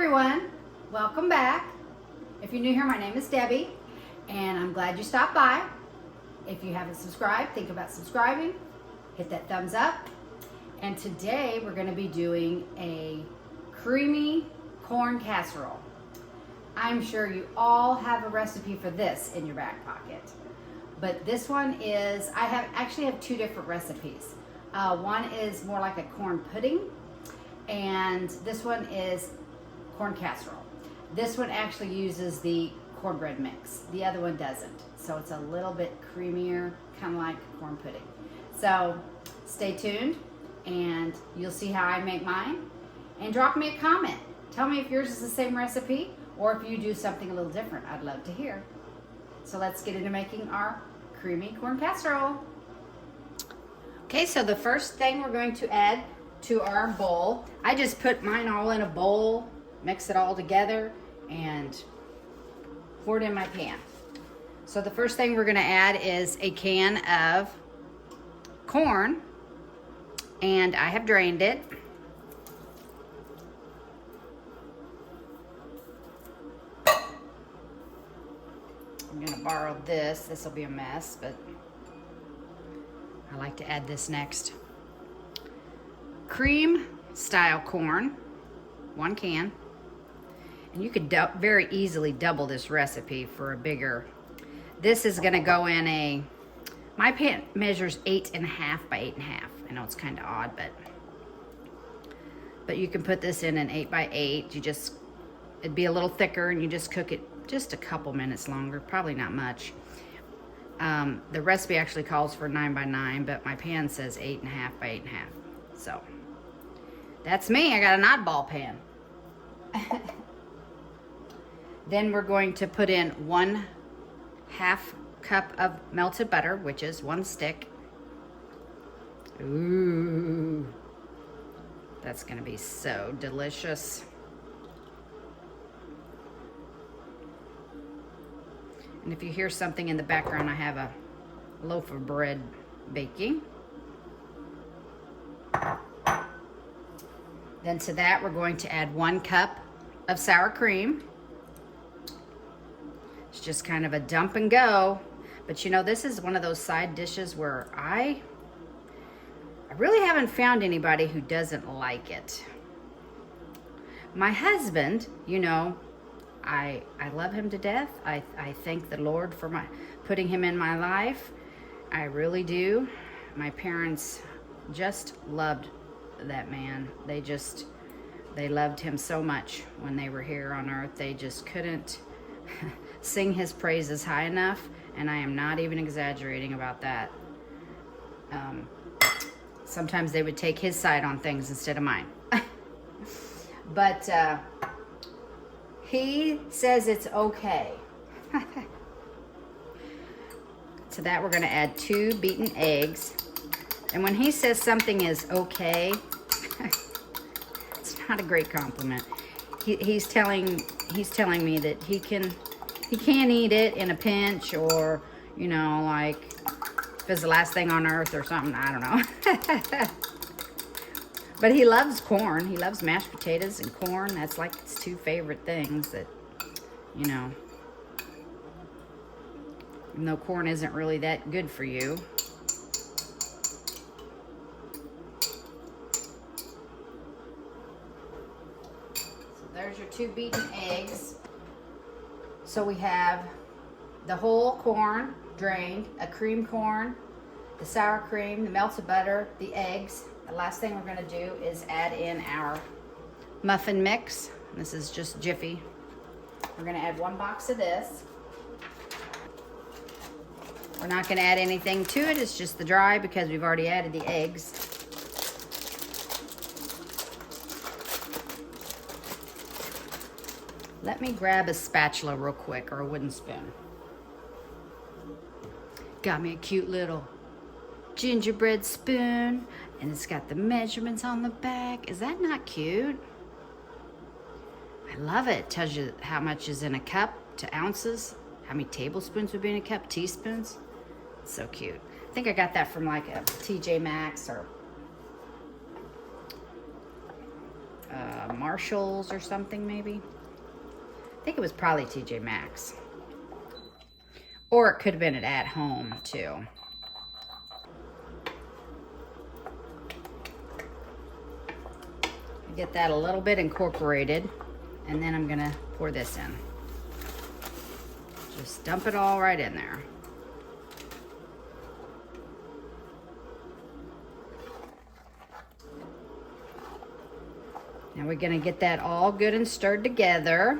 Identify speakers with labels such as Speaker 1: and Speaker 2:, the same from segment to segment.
Speaker 1: everyone, welcome back. If you're new here, my name is Debbie and I'm glad you stopped by. If you haven't subscribed, think about subscribing, hit that thumbs up. And today we're going to be doing a creamy corn casserole. I'm sure you all have a recipe for this in your back pocket, but this one is, I actually have two different recipes. One is more like a corn pudding, and this one is corn casserole. This one actually uses the cornbread mix. The other one doesn't. So it's a little bit creamier, kind of like corn pudding. So stay tuned and you'll see how I make mine. And drop me a comment. Tell me if yours is the same recipe or if you do something a little different. I'd love to hear. So let's get into making our creamy corn casserole. Okay, so the first thing we're going to add to our bowl, I just put mine all in a bowl, mix it all together, and pour it in my pan. So the first thing we're gonna add is a can of corn, and I have drained it. I'm gonna borrow this. This will be a mess, but I like to add this next. Cream style corn, 1 can. And you could very easily double this recipe for a bigger. This is gonna go in my pan measures 8.5 by 8.5. I know it's kind of odd, but you can put this in an 8 by 8. It'd be a little thicker and you just cook it just a couple minutes longer, probably not much. The recipe actually calls for 9 by 9, but my pan says 8.5 by 8.5. So that's me, I got an oddball pan. Then we're going to put in 1/2 cup of melted butter, which is 1 stick. Ooh, that's gonna be so delicious. And if you hear something in the background, I have a loaf of bread baking. Then to that, we're going to add 1 cup of sour cream. It's just kind of a dump and go. But you know, this is one of those side dishes where I really haven't found anybody who doesn't like it. My husband, you know, I love him to death. I thank the Lord for putting him in my life. I really do. My parents just loved that man. They loved him so much when they were here on earth. They just couldn't sing his praises high enough, and I am not even exaggerating about that. Sometimes they would take his side on things instead of mine. But he says it's okay. To that, we're going to add 2 beaten eggs. And when he says something is okay, it's not a great compliment. He's telling me that he can eat it in a pinch, or, you know, like if it's the last thing on earth or something, I don't know. But he loves corn. He loves mashed potatoes and corn. That's like his 2 favorite things that, you know, even though corn isn't really that good for you. So there's your 2 beaten eggs. So we have the whole corn drained, a cream corn, the sour cream, the melted butter, the eggs. The last thing we're going to do is add in our muffin mix. This is just Jiffy. We're going to add 1 box of this. We're not going to add anything to it. It's just the dry because we've already added the eggs. Let me grab a spatula real quick, or a wooden spoon. Got me a cute little gingerbread spoon, and it's got the measurements on the back. Is that not cute? I love it. It tells you how much is in a cup to ounces, how many tablespoons would be in a cup, teaspoons. It's so cute. I think I got that from like a TJ Maxx or Marshalls or something maybe. I think it was probably TJ Maxx. Or it could have been at home too. Get that a little bit incorporated, and then I'm gonna pour this in. Just dump it all right in there. Now we're gonna get that all good and stirred together.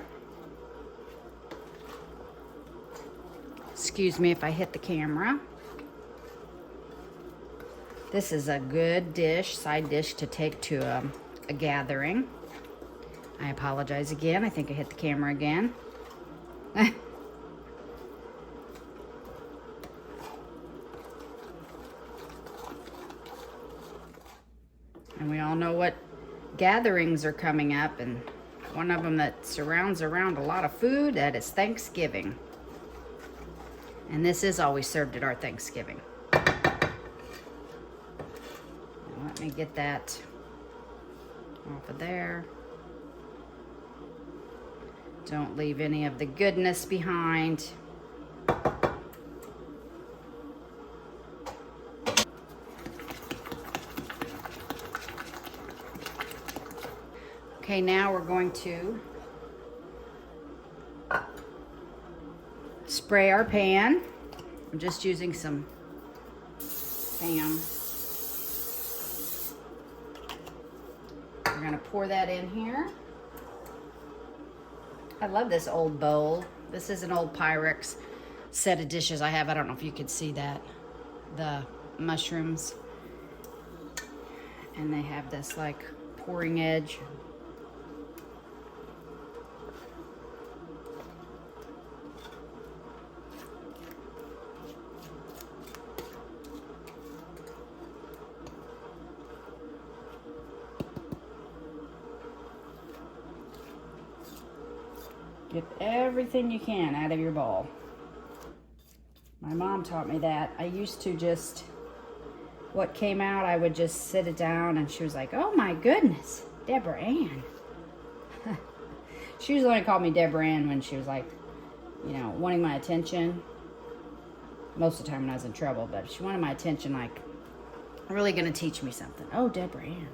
Speaker 1: Excuse me if I hit the camera. This is a good dish, side dish to take to a gathering. I apologize again. I think I hit the camera again. And we all know what gatherings are coming up, and one of them that surrounds around a lot of food, that is Thanksgiving. And this is always served at our Thanksgiving. Let me get that off of there. Don't leave any of the goodness behind. Okay, now we're going to spray our pan. I'm just using some Spam. We're gonna pour that in here. I love this old bowl. This is an old Pyrex set of dishes I have. I don't know if you could see that. The mushrooms. And they have this like pouring edge. Get everything you can out of your bowl. My mom taught me that. I used to just, what came out, I would just sit it down, and she was like, oh my goodness, Deborah Ann. She was only called me Deborah Ann when she was like, you know, wanting my attention. Most of the time when I was in trouble, but she wanted my attention, like, really gonna teach me something. Oh, Deborah Ann.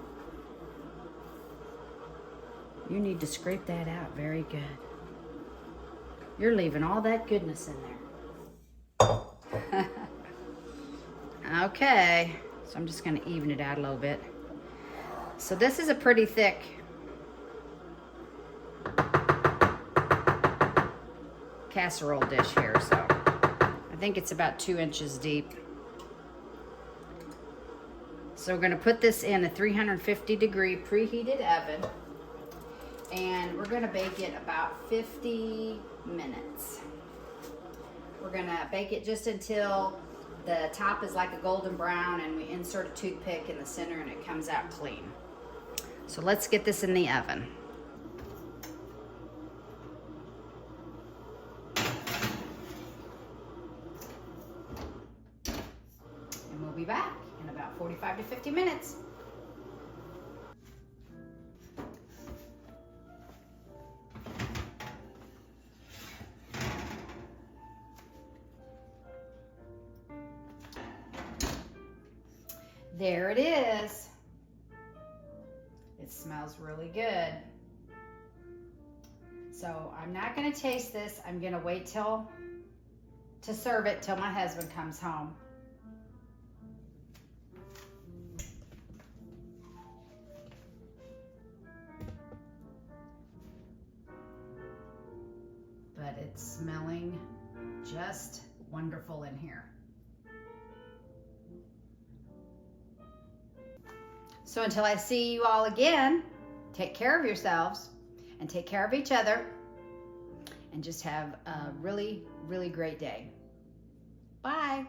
Speaker 1: You need to scrape that out. Very good. You're leaving all that goodness in there. Okay, so I'm just gonna even it out a little bit. So this is a pretty thick casserole dish here, so I think it's about 2 inches deep. So we're gonna put this in a 350-degree preheated oven, and we're gonna bake it about 50 minutes. We're gonna bake it just until the top is like a golden brown, and we insert a toothpick in the center and it comes out clean. So let's get this in the oven. And we'll be back in about 45 to 50 minutes. There it is. It smells really good. So I'm not going to taste this. I'm going to wait to serve it till my husband comes home. But it's smelling just wonderful in here. So until I see you all again, take care of yourselves and take care of each other, and just have a really, really great day. Bye.